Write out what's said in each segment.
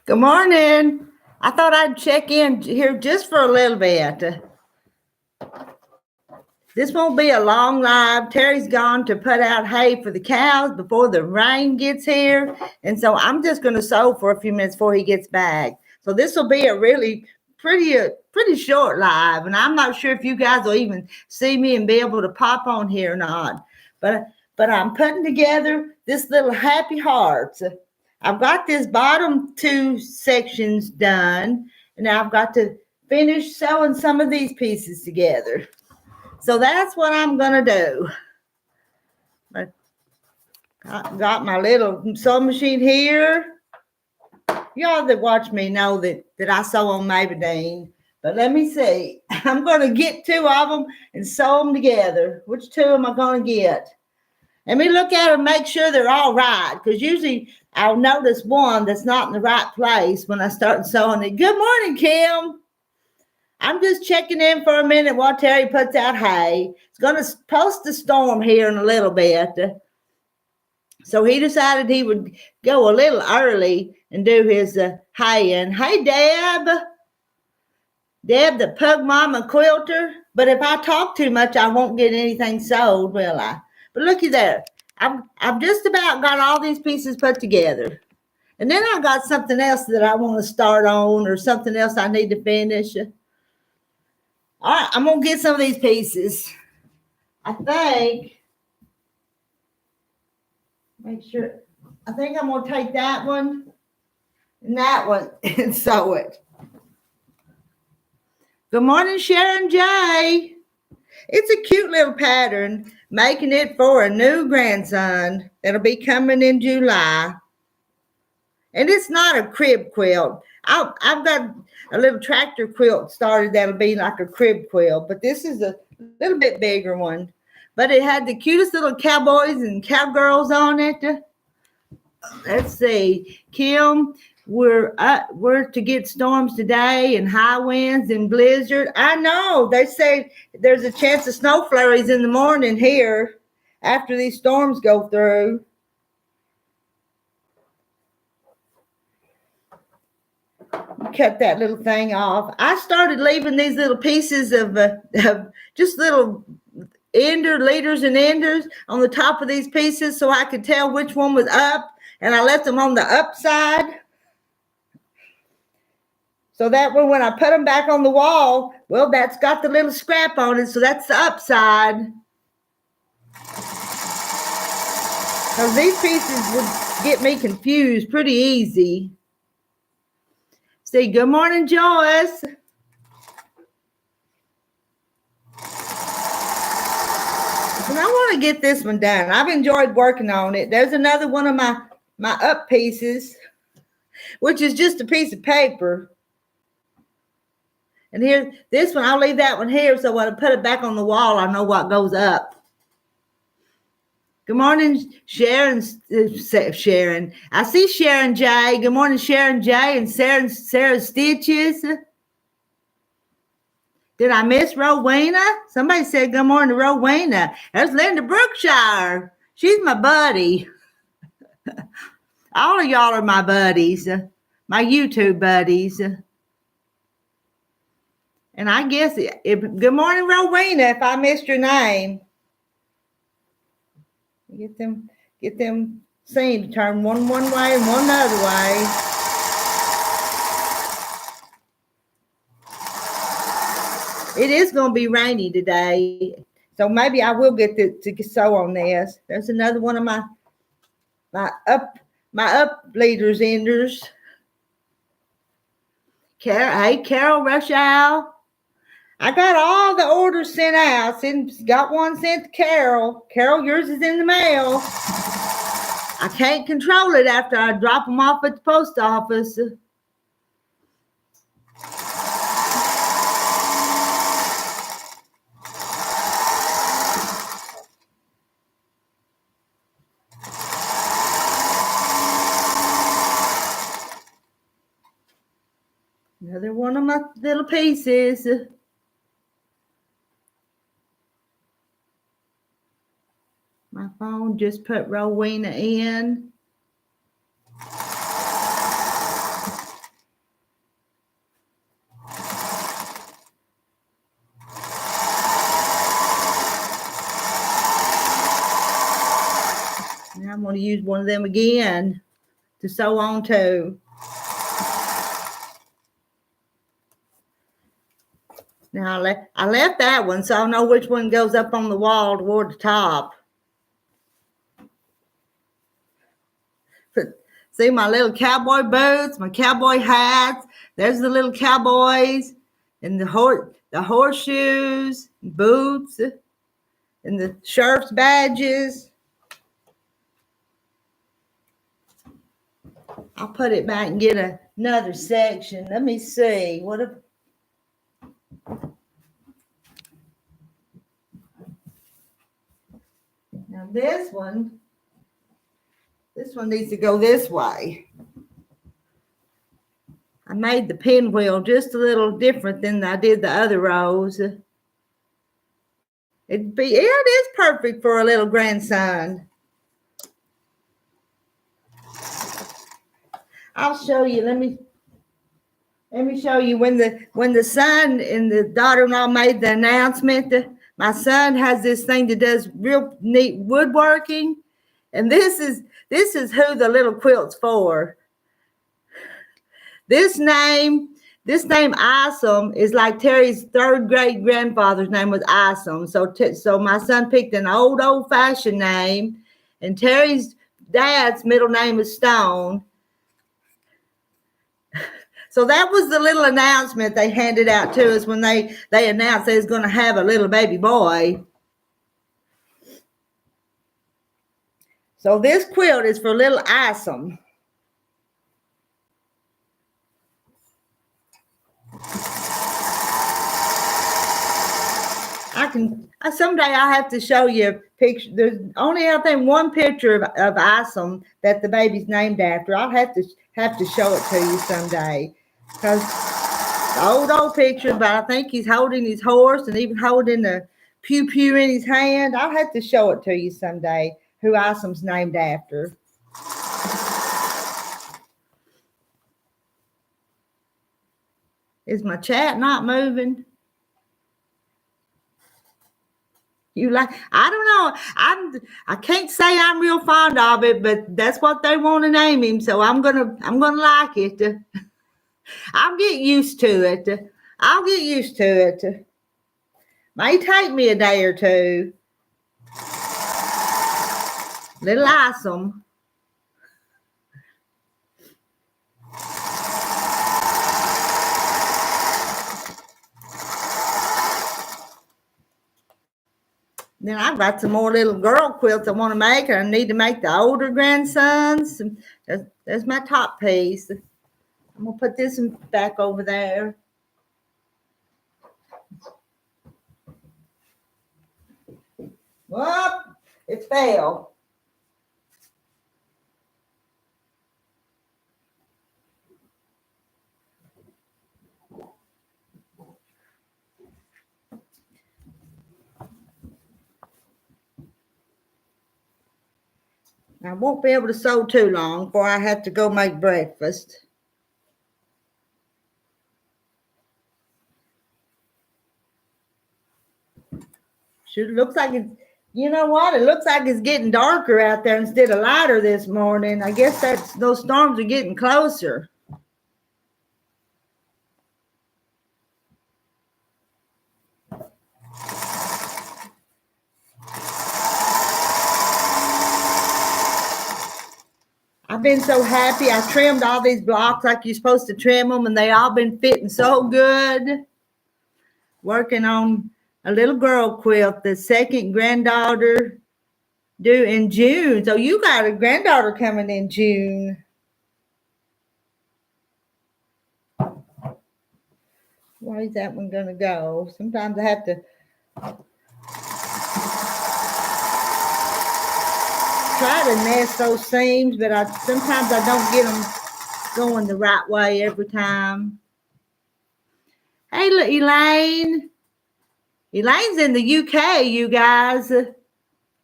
Good morning. I thought I'd check in here just for a little bit. This won't be a long live. Terry's gone to put out hay for the cows before the rain gets here. And so I'm just going to sew for a few minutes before he gets back. So this will be a really pretty short live. And I'm not sure if you guys will even see me and be able to pop on here or not. But I'm putting together this little happy hearts. I've got this bottom two sections done. And now I've got to finish sewing some of these pieces together. So that's what I'm going to do. I got my little sewing machine here. Y'all that watch me know that I sew on Maybelline. But let me see. I'm going to get two of them and sew them together. Which two am I going to get? Let me look at them and make sure they're all right. Because usually I'll notice one that's not in the right place when I start sewing it. Good morning, Kim. I'm just checking in for a minute while Terry puts out hay. It's going to post a storm here in a little bit. So he decided he would go a little early and do his haying. Hey, Deb. Deb, the pug mama quilter. But if I talk too much, I won't get anything sold, will I? But looky there. I've just about got all these pieces put together. And then I got something else that I want to start on or something else I need to finish. All right, I'm going to get some of these pieces. I think I'm going to take that one and sew it. Good morning, Sharon J. It's a cute little pattern, making it for a new grandson that'll be coming in July. And it's not a crib quilt. I've got a little tractor quilt started that'll be like a crib quilt, but this is a little bit bigger one. But it had the cutest little cowboys and cowgirls on it. Let's see, Kim, we're to get storms today and high winds and blizzard. I know they say there's a chance of snow flurries in the morning here after these storms go through. Cut that little thing off. I started leaving these little pieces of just little leaders and enders on the top of these pieces so I could tell which one was up, and I left them on the upside. So that way when I put them back on the wall, well, that's got the little scrap on it, so that's the upside. Because these pieces would get me confused pretty easy. See, good morning, Joyce. And I want to get this one done. I've enjoyed working on it. There's another one of my up pieces, which is just a piece of paper. And here, this one, I'll leave that one here, so when I put it back on the wall, I know what goes up. Good morning, Sharon. I see Sharon J. Good morning, Sharon J. and Sarah Stitches. Did I miss Rowena? Somebody said good morning to Rowena. There's Linda Brookshire. She's my buddy. All of y'all are my buddies, my YouTube buddies. And I guess, good morning, Rowena, if I missed your name. Get them seen to turn one way and one other way. It is going to be rainy today, so maybe I will get to sew on this. There's another one of my up leaders enders. Hey, Carol Rushall. I got all the orders sent out. Got one sent to Carol. Carol, yours is in the mail. I can't control it after I drop them off at the post office. Another one of my little pieces. My phone just put Rowena in. want to use one of them again to sew on to. Now I left that one, so I know which one goes up on the wall toward the top. See my little cowboy boots, my cowboy hats. There's the little cowboys and the horseshoes, boots, and the sheriff's badges. I'll put it back and get another section. Let me see. Now this one needs to go this way. I made the pinwheel just a little different than I did the other rows. It is perfect for a little grandson. I'll show you. Let me show you when the son and the daughter-in-law made the announcement. My son has this thing that does real neat woodworking, and this is who the little quilt's for. This name Isom is like Terry's third great grandfather's name was Isom. So my son picked an old-fashioned name, and Terry's dad's middle name is Stone. So that was the little announcement they handed out to us when they announced they was going to have a little baby boy. So this quilt is for little Isom. Someday I'll have to show you a picture. There's only, I think, one picture of Isom that the baby's named after. I'll have to show it to you someday. Because the old picture, but I think he's holding his horse and even holding the pew in his hand. I'll have to show it to you someday, who Isom's named after. Is my chat not moving? You like? I don't know. I can't say I'm real fond of it, but that's what they want to name him. So I'm gonna like it. I'll get used to it. May take me a day or two. Little Isom. Then I've got some more little girl quilts I want to make. I need to make the older grandsons. There's my top piece. I'm going to put this back over there. Whoop, it fell. I won't be able to sew too long before I have to go make breakfast. Sure looks like it's, you know what? It looks like it's getting darker out there instead of lighter this morning. I guess those storms are getting closer. I've been so happy. I trimmed all these blocks like you're supposed to trim them, and they all been fitting so good. Working on a little girl quilt, the second granddaughter due in June. So you got a granddaughter coming in June. Where is that one going to go? Sometimes I have to try to nest those seams, but sometimes I don't get them going the right way every time. Hey, look, Elaine. Elaine's in the UK, you guys.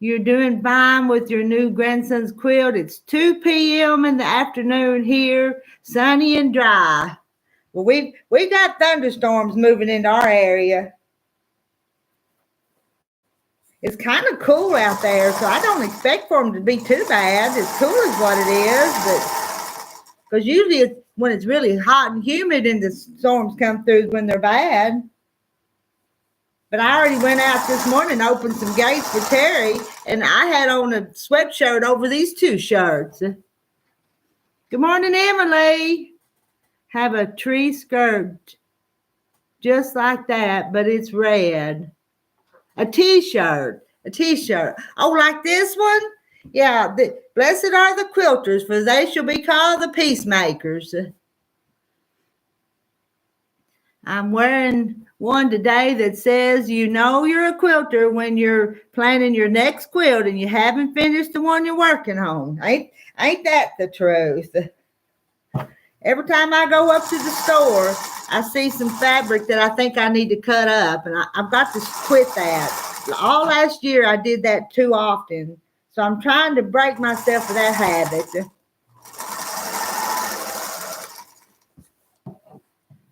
You're doing fine with your new grandson's quilt. It's 2 p.m. in the afternoon here, sunny and dry. Well, we got thunderstorms moving into our area. It's kind of cool out there, so I don't expect for them to be too bad. As cool as what it is, but because usually when it's really hot and humid and the storms come through when they're bad. But I already went out this morning and opened some gates for Terry, and I had on a sweatshirt over these two shirts. Good morning, Emily. Have a tree skirt just like that, but it's red. A t-shirt. Oh, like this one? Yeah, blessed are the quilters, for they shall be called the peacemakers. I'm wearing one today that says, you know you're a quilter when you're planning your next quilt and you haven't finished the one you're working on. Ain't that the truth? Every time I go up to the store, I see some fabric that I think I need to cut up, and I've got to quit that. All last year, I did that too often, so I'm trying to break myself of that habit.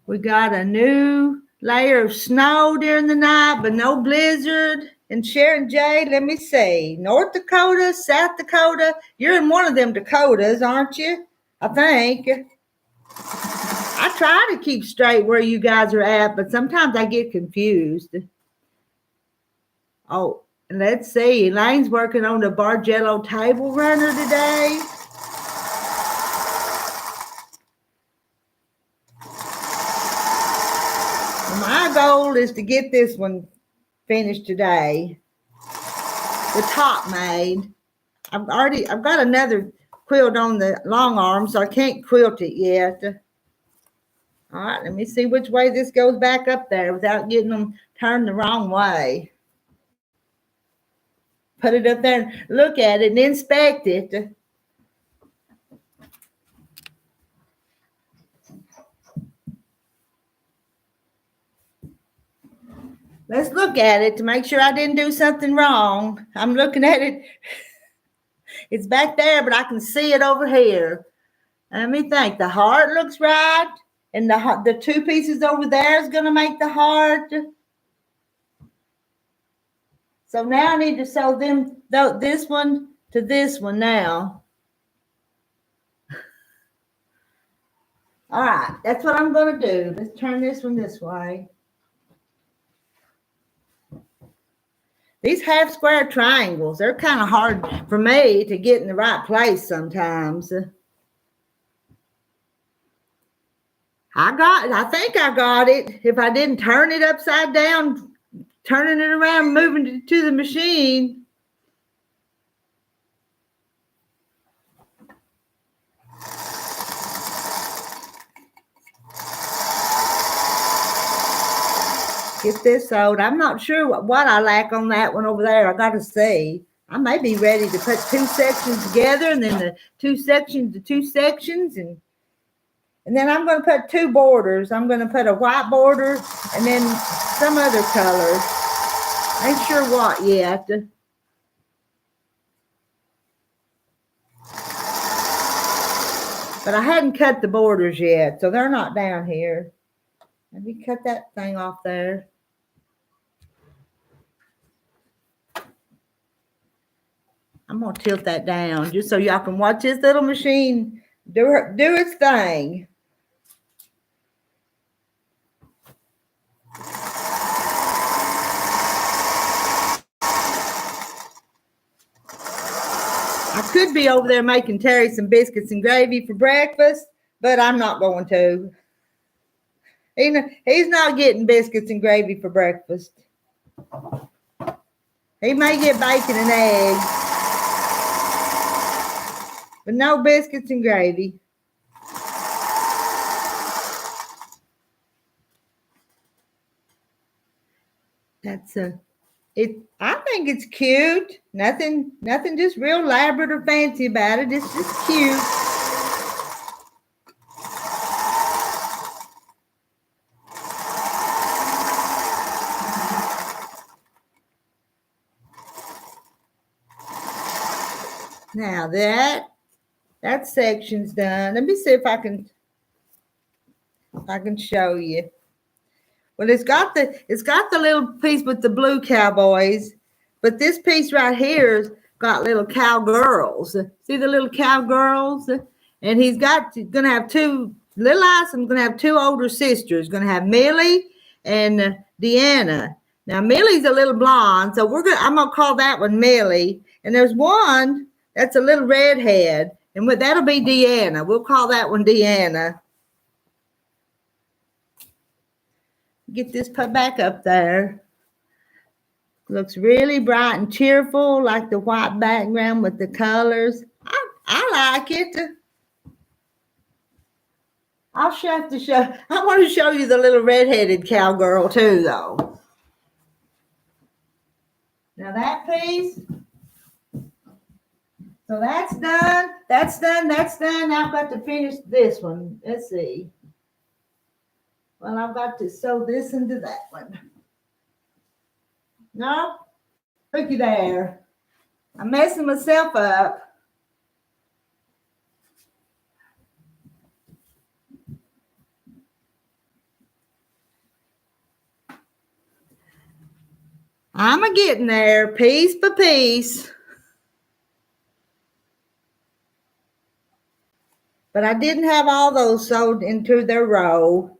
We got a new layer of snow during the night, but no blizzard. And Sharon J, let me see, North Dakota, South Dakota. You're in one of them Dakotas, aren't you? I think. I try to keep straight where you guys are at, but sometimes I get confused. Oh, and let's see. Elaine's working on the Bargello table runner today. My goal is to get this one finished today. The top made. I've got another quilt on the long arm, so I can't quilt it yet. All right, let me see which way this goes back up there without getting them turned the wrong way. Put it up there and look at it and inspect it. Let's look at it to make sure I didn't do something wrong. I'm looking at it. It's back there, but I can see it over here. Let me think. The heart looks right. And the two pieces over there is going to make the heart. So now I need to sew this one to this one now. All right, that's what I'm going to do. Let's turn this one this way. These half square triangles, they're kind of hard for me to get in the right place sometimes. I think I got it. If I didn't turn it upside down, turning it around, moving it to the machine. Get this sewed. I'm not sure what I lack on that one over there. I got to see. I may be ready to put two sections together and then the two sections to two sections. And then I'm going to put two borders. I'm going to put a white border and then some other colors. Ain't sure what yet. But I hadn't cut the borders yet, so they're not down here. Let me cut that thing off there. I'm going to tilt that down just so y'all can watch this little machine do its thing. I could be over there making Terry some biscuits and gravy for breakfast, but I'm not going to. He's not getting biscuits and gravy for breakfast. He may get bacon and eggs, but no biscuits and gravy. I think it's cute. Nothing just real elaborate or fancy about it. It's just cute. Now that section's done. Let me see if I can show you. Well, it's got the little piece with the blue cowboys, But this piece right here's got little cowgirls. See the little cowgirls? And he's gonna have two little Isom's gonna have two older sisters. Gonna have Millie and Deanna. Now Millie's a little blonde, so I'm gonna call that one Millie. And there's one that's a little redhead, and that'll be Deanna. We'll call that one Deanna. Get this put back up there. Looks really bright and cheerful, like the white background with the colors. I like it. I want to show you the little redheaded cowgirl too, though. Now that piece. So that's done. That's done. That's done. Now I've got to finish this one. Let's see. Well, I've got to sew this into that one. No, looky there. I'm messing myself up. I'm getting there piece by piece. But I didn't have all those sewed into their row.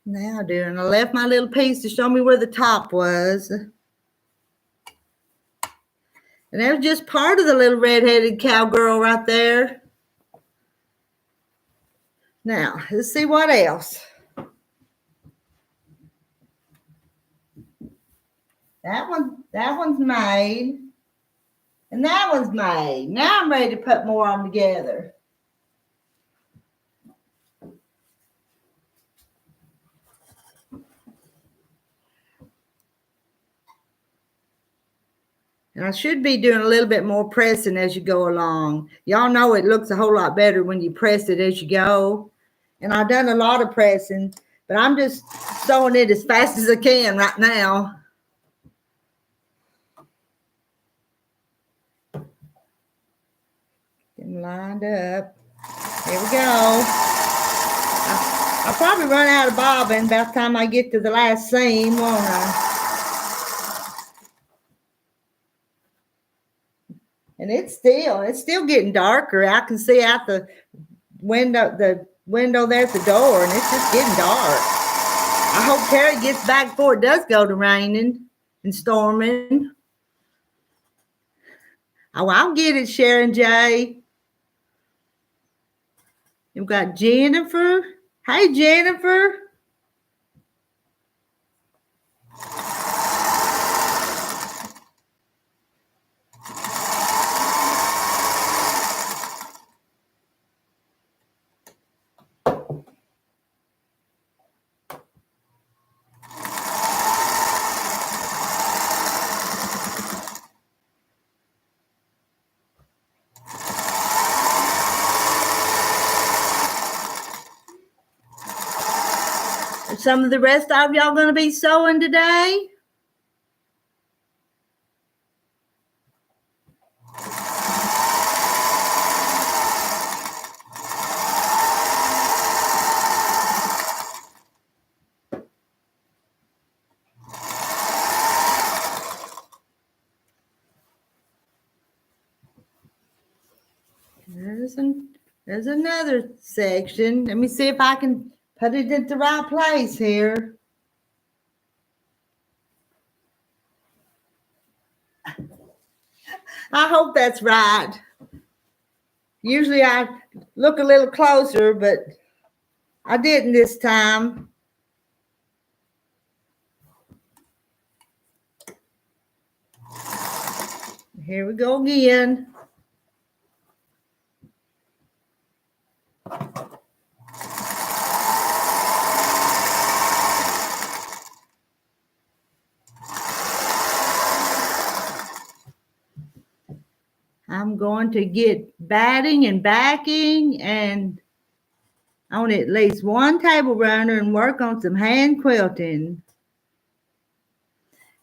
Now I do, and I left my little piece to show me where the top was. And that was just part of the little redheaded cowgirl right there. Now, let's see what else. That one's made. And that one's made. Now I'm ready to put more on together. And I should be doing a little bit more pressing as you go along. Y'all know it looks a whole lot better when you press it as you go. And I've done a lot of pressing, but I'm just sewing it as fast as I can right now. Getting lined up. Here we go. I'll probably run out of bobbin by the time I get to the last seam, won't I? And it's still getting darker. I can see out the window there at the door, and it's just getting dark. I hope Terry gets back before it does go to raining and storming. Oh, I'll get it, Sharon J. You've got Jennifer. Hey, Jennifer. Some of the rest of y'all going to be sewing today? There's another section. Let me see if I can put it in the right place here. I hope that's right. Usually I look a little closer, but I didn't this time. Here we go again. I'm going to get batting and backing and on at least one table runner and work on some hand quilting.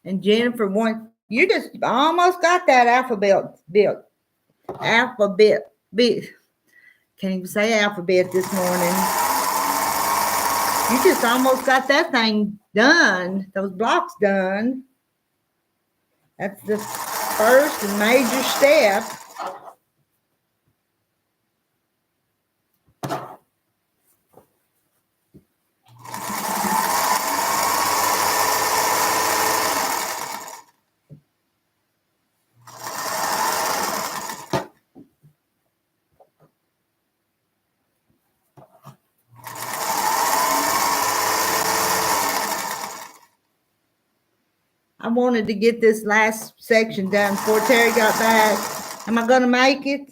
And Jennifer wants You just almost got that alphabet built. Alphabet bit. Can't even say alphabet this morning. You just almost got that thing done. Those blocks done. That's the first and major step. I wanted to get this last section done before Terry got back. Am I going to make it?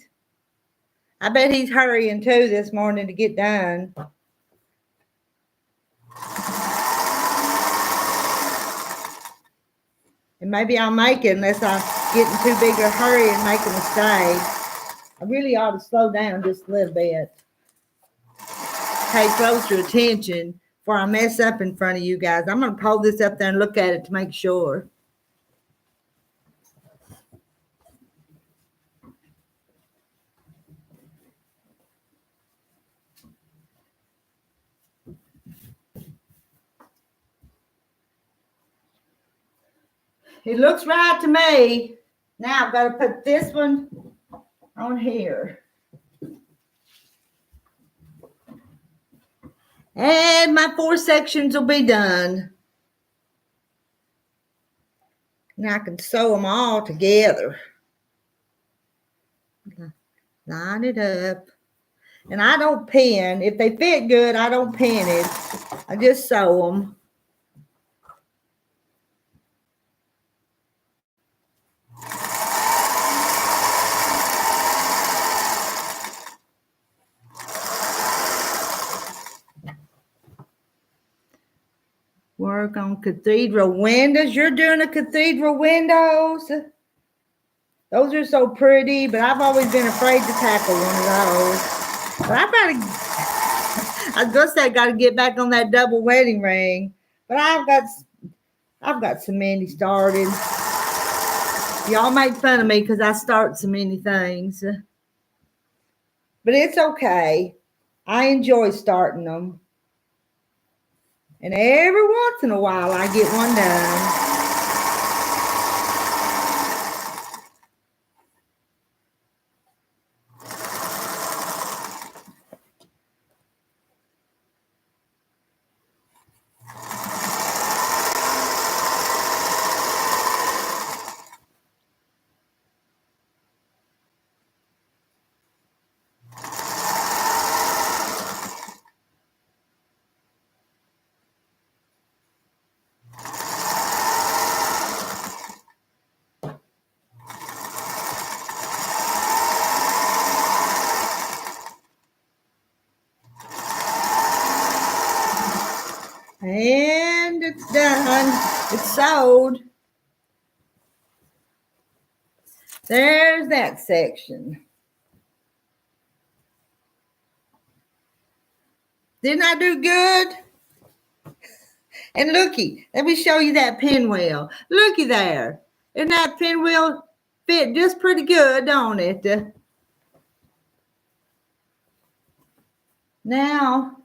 I bet he's hurrying too this morning to get done. And maybe I'll make it unless I get in too big a hurry and make a mistake. I really ought to slow down just a little bit. Pay closer attention before I mess up in front of you guys. I'm going to pull this up there and look at it to make sure. It looks right to me. Now I've got to put this one on here. And my 4 sections will be done. Now I can sew them all together. Line it up. And I don't pin. If they fit good, I don't pin it. I just sew them. Work on cathedral windows. You're doing the cathedral windows. Those are so pretty, but I've always been afraid to tackle one of those. But I was gonna say I gotta get back on that double wedding ring. But I've got so many started. Y'all make fun of me because I start so many things. But it's okay. I enjoy starting them. And every once in a while, I get one done. And it's done. It's sewed. There's that section. Didn't I do good? And looky, let me show you that pinwheel. Looky there. Isn't that pinwheel fit just pretty good, don't it? Now,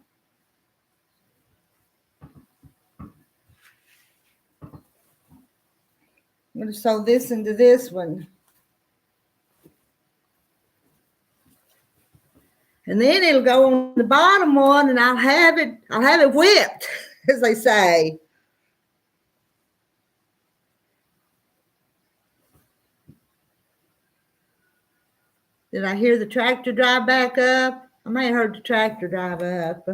I'm going to sew this into this one. And then it'll go on the bottom one and I'll have it whipped, as they say. Did I hear the tractor drive back up? I may have heard the tractor drive up.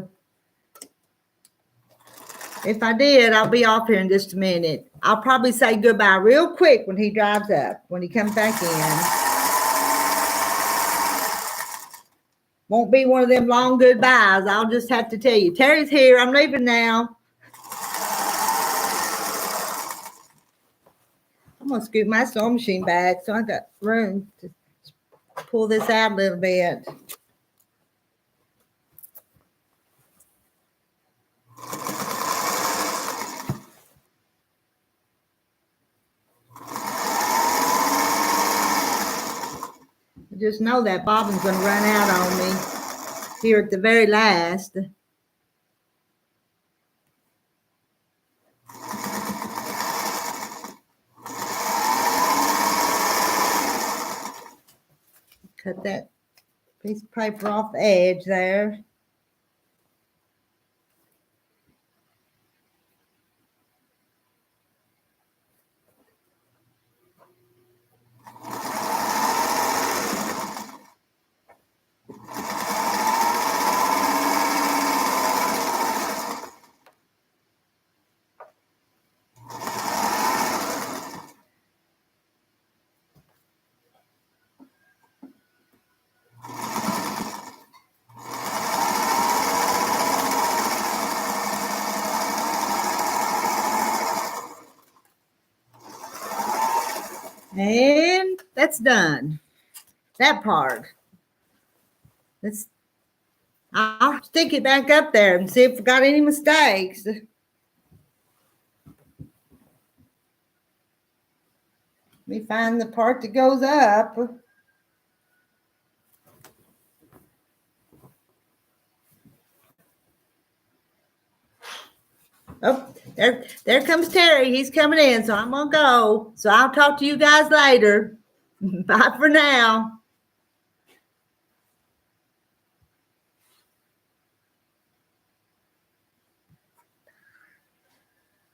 If I did, I'll be off here in just a minute. I'll probably say goodbye real quick when he drives up, when he comes back in. Won't be one of them long goodbyes. I'll just have to tell you, Terry's here. I'm leaving now. I'm going to scoot my sewing machine back so I got room to pull this out a little bit. Just know that bobbin's going to run out on me here at the very last. Cut that piece of paper off the edge there. And that's done. That part. I'll stick it back up there and see if I got any mistakes. Let me find the part that goes up. Oh, there comes Terry. He's coming in, so I'm going to go. So I'll talk to you guys later. Bye for now.